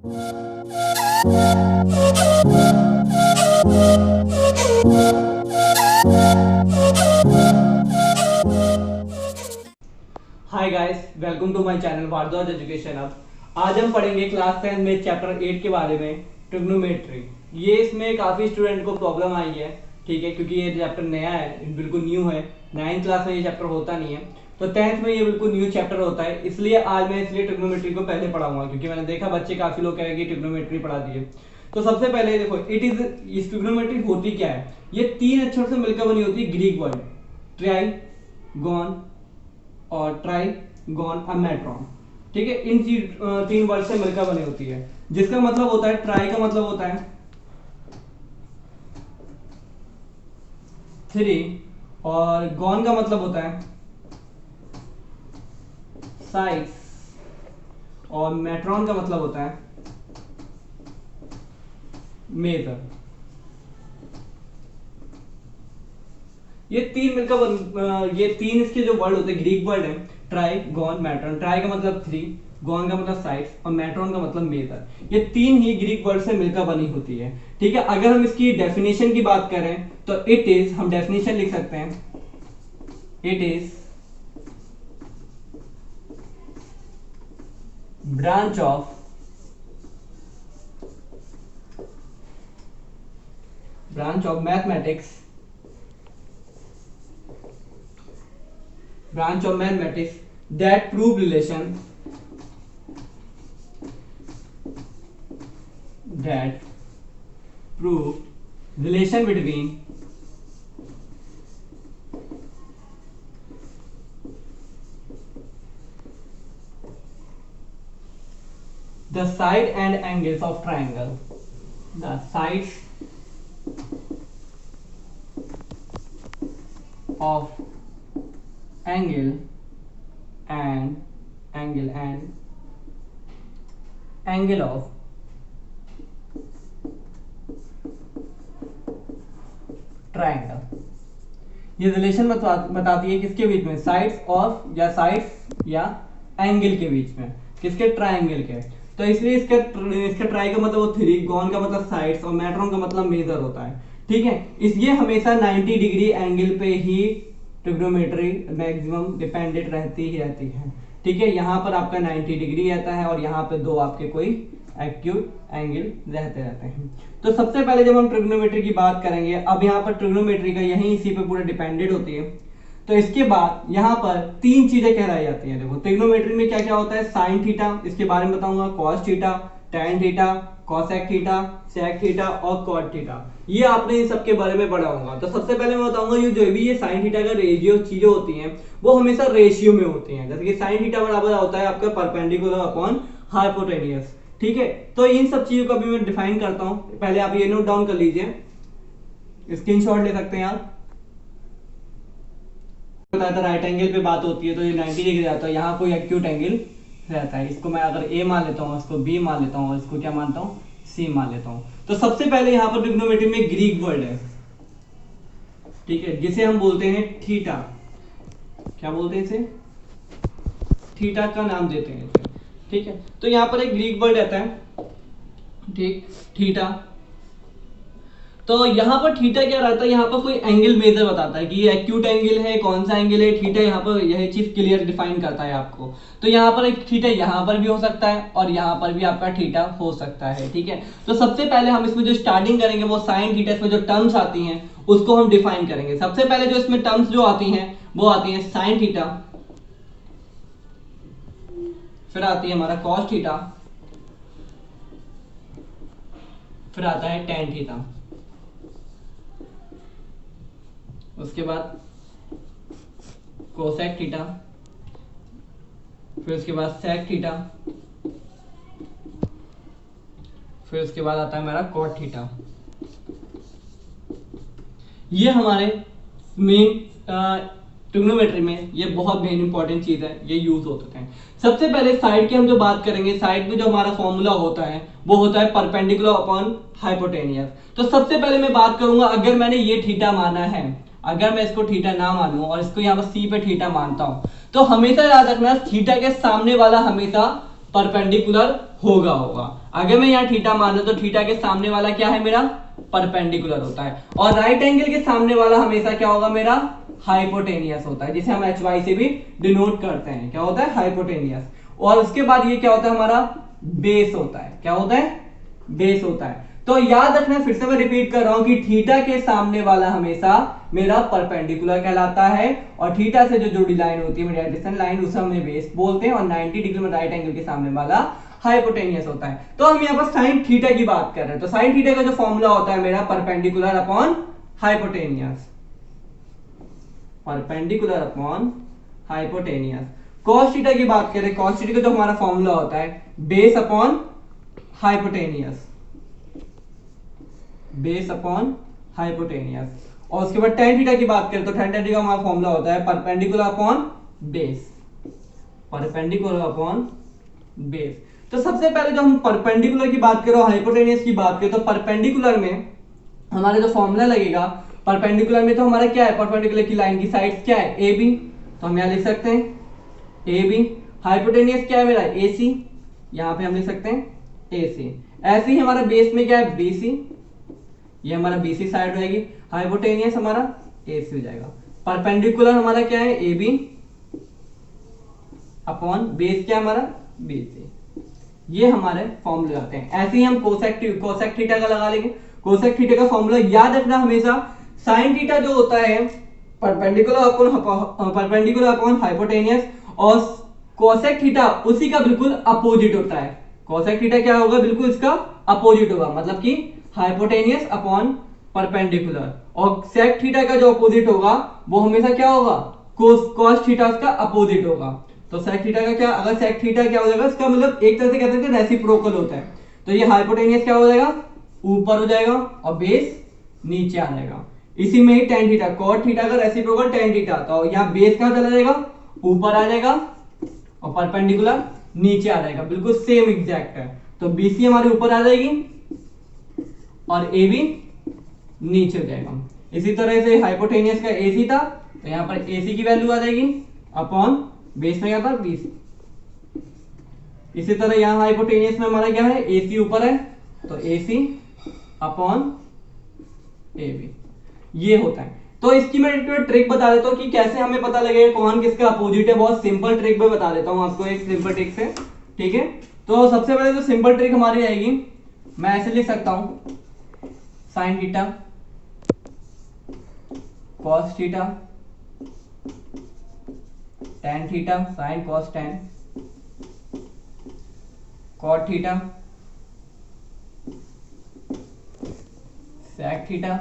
Hi guys, welcome to my channel Bhardwaj education. अब आज हम पढ़ेंगे क्लास 10 में चैप्टर 8 के बारे में, ट्रिग्नोमेट्री। ये इसमें काफी स्टूडेंट को प्रॉब्लम आई है, ठीक है, क्योंकि ये चैप्टर नया है, बिल्कुल न्यू है। 9th क्लास में ये चैप्टर होता नहीं है, तो 10th में ये बिल्कुल न्यू चैप्टर होता है। इसलिए आज मैं ट्रिग्नोमेट्री को पहले पढ़ाऊंगा, क्योंकि मैंने देखा बच्चे काफी लोग कह रहे हैं कि ट्रिग्नोमेट्री पढ़ा दिए। तो सबसे पहले देखो, इस ट्रिग्नोमेट्री होती क्या है। ये 3 अक्षर से मिलकर बनी होती है ग्रीक वर्ड, ट्राई, गॉन और ट्राइगोनोमेट्रॉन। ठीक है, इन 3 वर्ड से मिलकर बनी होती है, जिसका मतलब होता है, ट्राई का मतलब होता है 3, और गॉन का मतलब होता है साइज, और मेट्रॉन का मतलब होता है मेजर। ये 3 मिलकर ये 3 इसके जो वर्ड होते हैं, ग्रीक वर्ड है, ट्राई, गॉन, मैट्रॉन। ट्राई का मतलब 3, गॉन का मतलब साइज, और मैट्रॉन का मतलब मेजर। ये 3 ही ग्रीक वर्ड से मिलकर बनी होती है। ठीक है, अगर हम इसकी डेफिनेशन की बात करें तो इट इज, हम डेफिनेशन लिख सकते हैं, it is branch of mathematics, that prove relation between the side and angles of triangle. The sides of angle and angle of triangle. ये रिलेशन बताती है किसके बीच में, साइड्स ऑफ, या साइड्स या एंगल के बीच में, किसके, ट्राइंगल के। तो इसलिए इसका ट्राई का मतलब वो 3, गॉन का मतलब साइड्स, और मैट्रॉन का मतलब मेजर होता है। ठीक है, इसलिए हमेशा 90 डिग्री एंगल पे ही ट्रिग्नोमेट्री मैक्सिमम डिपेंडेंट रहती है। ठीक है, यहाँ पर आपका 90 डिग्री रहता है, और यहाँ पे 2 आपके कोई एक्यूट एंगल रहते हैं। तो सबसे पहले जब हम ट्रिग्नोमेट्री की बात करेंगे, अब यहाँ पर ट्रिग्नोमेट्री का यही इसी पे पूरा डिपेंडेंट होती है। तो इसके बाद यहाँ पर 3 चीजें कहलाई जाती हैं। देखो, ट्रिग्नोमेट्री में क्या क्या होता है, साइन थीटा, इसके बारे में बताऊंगा, cos theta, tan theta, cosec theta, sec theta और कॉट थीटा। ये आपने इन सब के बारे में पढ़ा होगा। तो सबसे पहले मैं बताऊंगा, ये जो भी ये साइन थीटा का रेशियो चीजें होती हैं, वो हमेशा रेशियो में होती हैं। जैसे कि साइन थीटा बराबर होता है आपका परपेंडिकुलर अपॉन हाइपोटेनियस। ठीक है, तो इन सब चीजों को अभी मैं डिफाइन करता हूं। पहले आप ये नोट डाउन कर लीजिए, स्क्रीनशॉट ले सकते हैं आप। बताया था राइट एंगल पे बात होती है तो ये 90 डिग्री रहता है, यहाँ कोई एक्यूट एंगल रहता है। इसको मैं अगर ए मान लेता हूँ, इसको बी मान लेता हूँ, और इसको क्या मानता हूँ, सी मान लेता हूँ। तो सबसे पहले यहाँ पर ट्रिग्नोमेट्री में ग्रीक वर्ड है, ठीक है, जिसे हम बोलते हैं थीटा। क्या बोलते हैं इसे, थीटा का नाम देते हैं इसे। ठीक है, तो यहाँ पर एक ग्रीक वर्ड रहता है, ठीक, थीटा। तो यहाँ पर थीटा क्या रहता है, यहाँ पर कोई एंगल मेजर बताता है कि ये एक्यूट एंगल है, कौन सा एंगल है। थीटा यहाँ पर यह चीज क्लियर डिफाइन करता है आपको। तो यहाँ पर एक थीटा यहाँ पर भी हो सकता है, और यहाँ पर भी आपका थीटा हो सकता है। ठीक है, तो सबसे पहले हम इसमें जो स्टार्टिंग करेंगे वो साइन थीटा, इसमें जो टर्म्स आती हैं उसको हम डिफाइन करेंगे। सबसे पहले जो इसमें टर्म्स जो आती हैं वो आती है साइन थीटा, फिर आती है हमारा कॉस थीटा, फिर आता है टेन थीटा, उसके बाद कोसेक थीटा, फिर उसके बाद सेक थीटा, फिर उसके बाद आता है हमारा कॉट थीटा। ये हमारे मेन ट्रिग्नोमेट्री में ये बहुत मेन इंपॉर्टेंट चीज है, ये यूज होते हैं। सबसे पहले साइड की हम जो बात करेंगे, साइड में जो हमारा फॉर्मूला होता है वो होता है परपेंडिकुलर अपॉन हाइपोटेनियस। तो सबसे पहले मैं बात करूंगा, अगर मैंने ये थीटा माना है, अगर मैं इसको थीटा ना मानूं और इसको यहाँ पर सी पे थीटा मानता हूं, तो हमेशा याद रखना थीटा के सामने वाला हमेशा परपेंडिकुलर होगा। अगर मैं यहाँ थीटा मान लूं तो थीटा के सामने वाला क्या है मेरा, परपेंडिकुलर होता है। और राइट एंगल के सामने वाला हमेशा क्या होगा मेरा, हाइपोटेनियस होता है, जिसे हम एच वाई से भी डिनोट करते हैं। क्या होता है, हाइपोटेनियस। और उसके बाद ये क्या होता है हमारा, बेस होता है। क्या होता है, बेस होता है। तो याद रखना, फिर से मैं रिपीट कर रहा हूं कि थीटा के सामने वाला हमेशा मेरा परपेंडिकुलर कहलाता है, और थीटा से जो जुड़ी लाइन होती है मेरी एडिशन लाइन, उसे हम बेस बोलते हैं, और 90 डिग्री में राइट एंगल के सामने वाला हाइपोटेनियस होता है। तो हम यहाँ पर साइन थीटा की बात कर रहे हैं, तो साइन थीटा का जो फॉर्मूला होता है मेरा, perpendicular upon hypotenuse, perpendicular upon hypotenuse. Cos theta की बात करें, कॉस थीटा का जो हमारा फॉर्मूला होता है, base upon hypotenuse, base upon hypotenuse. और उसके बाद tan थीटा की बात करें तो tan थीटा का हमारा फॉर्मूला होता है perpendicular upon base, perpendicular upon base. तो सबसे पहले जो हम परपेंडिकुलर की बात करें और हाइपोटेनियस की बात करें, तो परपेंडिकुलर में हमारा जो फॉर्मूला लगेगा, परपेंडिकुलर में तो हमारा क्या है, परपेंडिकुलर की लाइन की साइड्स क्या है, ए बी, तो हम यहां लिख सकते हैं ए बी। हाइपोटेनियस क्या है मेरा, ए सी, यहां पे हम लिख सकते हैं ए सी। ऐसे ही हमारा बेस में क्या है, बी सी, ये हमारा बीसी साइड रहेगी। हाइपोटेनियस हमारा एसी हो जाएगा। परपेंडिकुलर हमारा क्या है, ए बी अपॉन बेस क्या है हमारा, बीसी। ये हमारे फॉर्मूले आते हैं। ऐसे ही हम कोसेक थीटा का लगा लेंगे। कोसेक थीटा का फॉर्मूला याद रखना हमेशा, साइन थीटा जो होता है परपेंडिकुलर अपॉन हाइपोटेनियस, और कोसेक थीटा उसी का बिल्कुल अपोजिट होता है। कोसेक थीटा क्या होगा, बिल्कुल इसका अपोजिट होगा, मतलब कि हाइपोटेनियस अपॉन परपेंडिकुलर। और सेक थीटा का जो अपोजिट होगा वो हमेशा क्या होगा, कॉस थीटा का अपोजिट होगा। तो सेक थीटा का क्या, अगर सेक थीटा क्या हो जाएगा, इसका मतलब एक तरह से कहते हैं रेसिप्रोकल होता है। तो ये हाइपोटेनियस क्या हो जाएगा, ऊपर हो जाएगा, और बेस नीचे आ जाएगा। इसी में ही tan थीटा, cot थीटा का रेसिप्रोकल tan थीटा, तो यहाँ बेस कहां चला जाएगा, ऊपर आ जाएगा, और परपेंडिकुलर नीचे आ जाएगा, बिल्कुल सेम एग्जैक्ट है। तो BC हमारे ऊपर आ जाएगी और AB नीचे हो जाएगा। इसी तरह से हाइपोटेनियस का AC था, तो यहाँ पर AC की वैल्यू आ जाएगी अपॉन बेस में क्या था, BC। इसी तरह यहाँ हाइपोटेनियस में हमारा क्या है, AC ऊपर है, तो AC अपॉन AB, ये होता है। तो इसकी मैं एक ट्रिक बता देता हूँ कि कैसे हमें पता लगेगा कौन किसका अपोजिट है। बहुत सिंपल ट्रिक में बता देता हूँ आपको, एक सिंपल ट्रिक से, ठीक है। तो सबसे पहले जो सिंपल ट्रिक हमारी रहेगी, मैं ऐसे लिख सकता हूं, sine theta cos theta tan theta, sine cos tan, cot theta sec theta,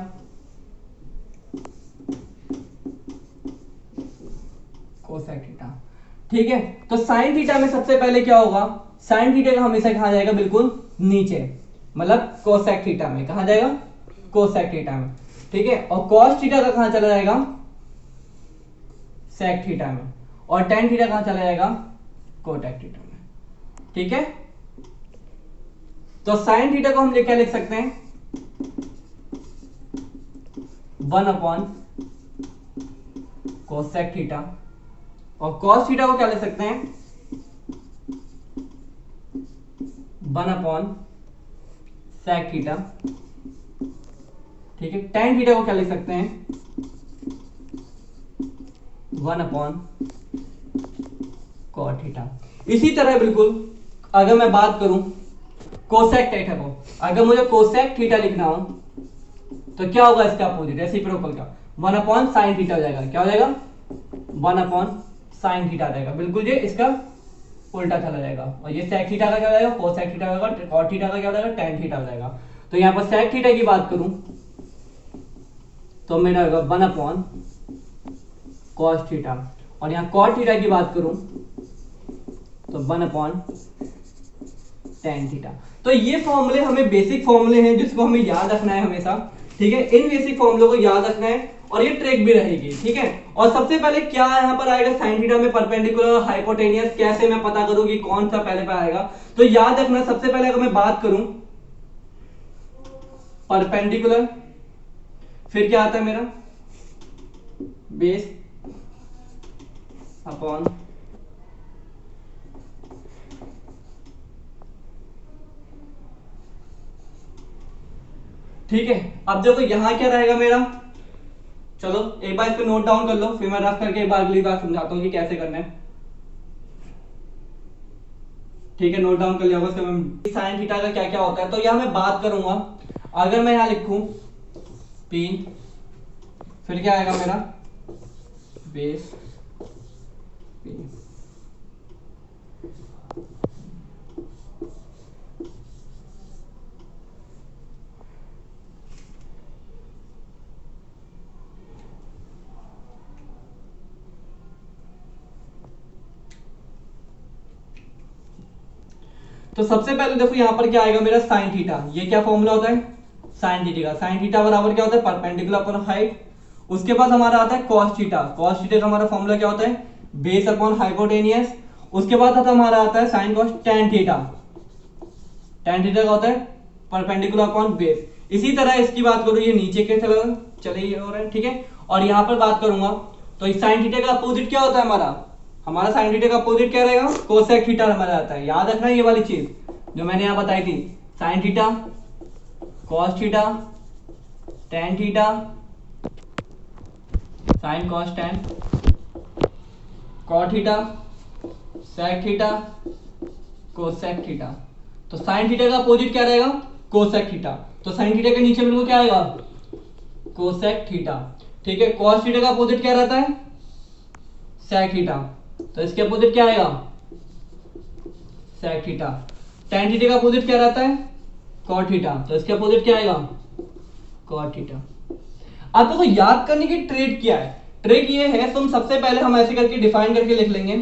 cosec theta, ठीक है। तो साइन थीटा में सबसे पहले क्या होगा, साइन थीटा का हमेशा कहा जाएगा बिल्कुल नीचे, मतलब कोसेक थीटा में कहा जाएगा, कोसेक थीटा में, ठीक है। और कॉस थीटा का कहां चला जाएगा, सेक थीटा में, और tan थीटा कहां चला जाएगा, कोटेक थीटा में, ठीक है। तो साइन थीटा को हम क्या लिख सकते हैं, 1 अपॉन कोसेक थीटा, और कॉस थीटा को क्या लिख सकते हैं, 1 अपॉन सेक थीटा, ठीक है। tan थीटा को क्या लिख सकते हैं, 1 अपॉन कॉट थीटा। इसी तरह बिल्कुल अगर मैं बात करूं कोसेक थीटा को, अगर मुझे कोसेक थीटा लिखना हो तो क्या होगा इसका अपोजिट, रेसिप्रोकल का, 1 अपॉन साइन थीटा हो जाएगा। क्या हो जाएगा, 1 अपॉन साइन थीटा आ जाएगा, बिल्कुल ये इसका उल्टा चला जाएगा। और ये सेक थीटा का क्या हो जाएगा, कोसेक थीटा हो जाएगा, कॉट थीटा का क्या हो जाएगा, tan थीटा हो जाएगा। तो यहां पर सेक थीटा की बात करूं तो मेरा होगा 1 अपॉन कॉस थीटा, और यहां कॉट थीटा की बात करूं तो 1 अपॉन tan थीटा। तो ये फॉर्मूले हमें बेसिक फॉर्मूले हैं जिसको हमें याद रखना है हमेशा, ठीक है। इन बेसिक फॉर्मूलों को याद रखना है, और ये ट्रिक भी रहेगी, ठीक है। और सबसे पहले क्या यहाँ पर आएगा, साइन थीटा में परपेंडिकुलर हाइपोटेनियस, कैसे मैं पता करूं कि कौन सा पहले पे आएगा। तो याद रखना, सबसे पहले अगर मैं बात करूं परपेंडिकुलर, फिर क्या आता है मेरा, बेस अपॉन ठीक है, अब देखो यहाँ क्या रहेगा मेरा, चलो एक बार इसको नोट डाउन कर लो, फिर मैं रफ करके एक बार अगली बार समझाता हूँ कि कैसे करना है। ठीक है, नोट डाउन कर लिया होगा साइन थीटा का क्या क्या होता है। तो यहाँ मैं बात करूंगा, अगर मैं यहाँ लिखूं P, फिर क्या आएगा मेरा बेस P, तो सबसे पहले देखो यहाँ पर क्या आएगा मेरा साइन थीटा। ये क्या फॉर्मूला होता है साइन थीटा का। साइन थीटा बराबर क्या होता है परपेंडिकुलर अपॉन हाइट। उसके बाद हमारा आता है कॉस थीटा। कॉस थीटा का हमारा फॉर्मूला क्या होता है बेस अपॉन हाइपोटेनियस। उसके बाद हमारा आता है sign cos tan theta. Tan theta का होता है परपेंडिकुलर अपॉन बेस। इसी तरह इसकी बात करूं ये नीचे के चले हो रहा है, ठीक है। और यहाँ पर बात करूंगा तो इस साइन थीटा का अपोजिट क्या होता है हमारा साइन थीटा का अपोजिट क्या रहेगा कोसेक थीटा हमारा आता है। याद रखना ये वाली चीज जो मैंने यहाँ बताई थी, sine theta cos theta tan theta, sine cos tan, cot theta sec theta cosec theta. तो साइन थीटा का अपोजिट क्या रहेगा कोसेक थीटा। तो साइन थीटा के नीचे मेरे को क्या आएगा कोसेक थीटा, ठीक है। कॉस थीटा का अपोजिट क्या रहता है सेक थीटा, तो इसके अपोजिट क्या आएगा सेक थीटा। टेन थीटा का अपोजिट क्या रहता है कॉट थीटा, तो इसके अपोजिट क्या आएगा कॉट थीटा। अब देखो याद करने की ट्रिक क्या है, ट्रिक ये है तुम सबसे पहले हम ऐसे करके डिफाइन करके लिख लेंगे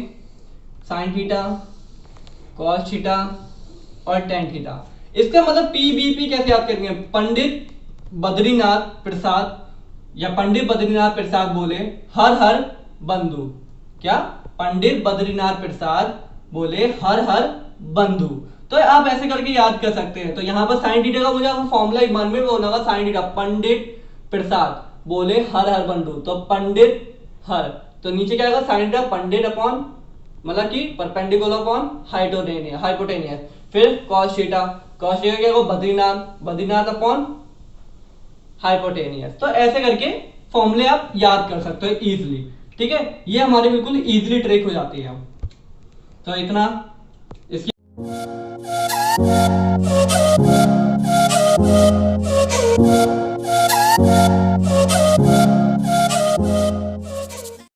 साइन थीटा कॉस थीटा और टेन थीटा। इसका मतलब पीबीपी कैसे याद करेंगे, पंडित बद्रीनाथ प्रसाद या पंडित बद्रीनाथ प्रसाद बोले हर हर बंधु। क्या पंडित बद्रीनाथ प्रसाद बोले हर हर बंधु। तो आप ऐसे करके याद कर सकते हैं। तो यहाँ पर साइन थीटा का मुझे फॉर्मूला मन में बोलना होगा साइन थीटा पंडित प्रसाद बोले हर हर बंधु, तो पंडित हर, तो नीचे क्या आएगा साइन थीटा पंडित अपॉन मतलब कि परपेंडिकुलर अपॉन हाइपोटेनियस। फिर कॉस थीटा क्या होगा बद्रीनाथ बद्रीनाथ अपॉन हाइपोटेनियस। तो ऐसे करके फॉर्मूले आप याद कर सकते हो इजीली, ठीक है। ये हमारी बिल्कुल इजीली ट्रिक हो जाती है। तो इतना इसकी